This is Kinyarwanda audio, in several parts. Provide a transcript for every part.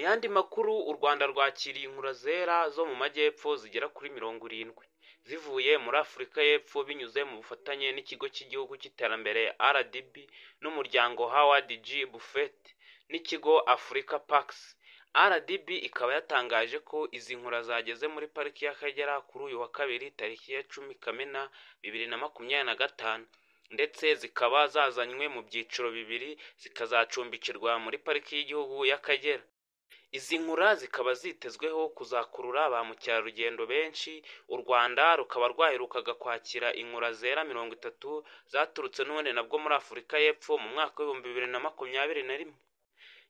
yandi makuru, u Rwanda rwakiriye inkura zera zo mu majyepfo zigera kuri 70 zivuye muri Afurika y'Epfo binyuze mu bufatanye n'ikigo cy'igihugu cy'iterambere RDB n'umuryango Howard G. Buffett n'ikigo Africa Pax. RDB ikaba yatangaje ko izi nkura zageze muri pariki y'Akagera kuri uyu wa kabiri tariki ya 10 Kamena 2025 ndetse zikaba zazanywe mu byiciro bibiri zikazacumbikirwa muri pariki y'igihugu y'Akagera. Izi nkura zikaba zitezweho kuzakurura ba mukerarugendo benshi. U Rwanda rukaba rwaherukaga kwakira inkura zera 30 zaturutse n'ubundi nabwo muri Afurika y'Epfo mu mwaka wa 2021.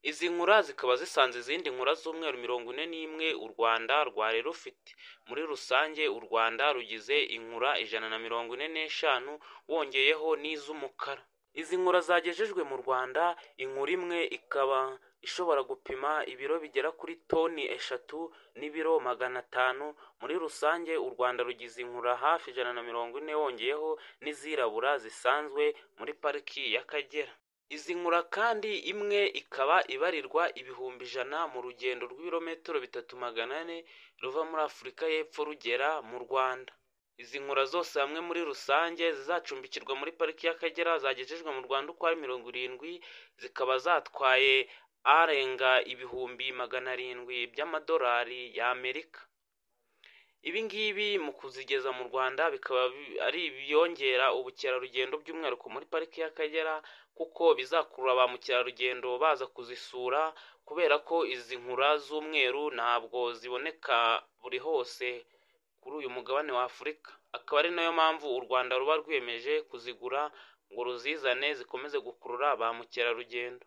Izi nkura zikaba zisanze izindi nkura z'umweru 41 u Rwanda rwari rufite. Muri rusange u Rwanda rugize inkura 145 wongeyeho n'iz'umukara. Izi nkura zagejejwe mu Rwanda, inkura imwe ikaba ishobora gupima ibiro bigera kuri toni 3 n'ibiro 500. Muri rusange u Rwanda rugize inkura hafi 140 wongeyeho n'izirabura zisanzwe muri pariki y'Akagera. Izi nkura kandi imwe ikaba ibarirwa 100,000 mu rugendo rw'ibirometero 3,400 ruva muri Afurika y'Epfo rugera mu Rwanda. Izi nkura zose hamwe muri rusange zizacumbikirwa muri pariki y'Akagera zagejejwe mu Rwanda uko ari 70, zikaba zatwaye arenga 700,000 by'amadolari y'Amerika. Ibi ngibi mu kuzigeza mu Rwanda bikaba ari byongera ubukerarugendo by'umwihariko muri pariki y'Akagera, kuko bizakurura ba mukerarugendo baza kuzisura, kubera ko izi nkura z'umweru ntabwo ziboneka buri hose kuri uyu mugabane wa Afurika. Akaba ari nayo mpamvu u Rwanda ruba rwiyemeje kuzigura ngo ruzizane zikomeze gukurura ba mukerarugendo.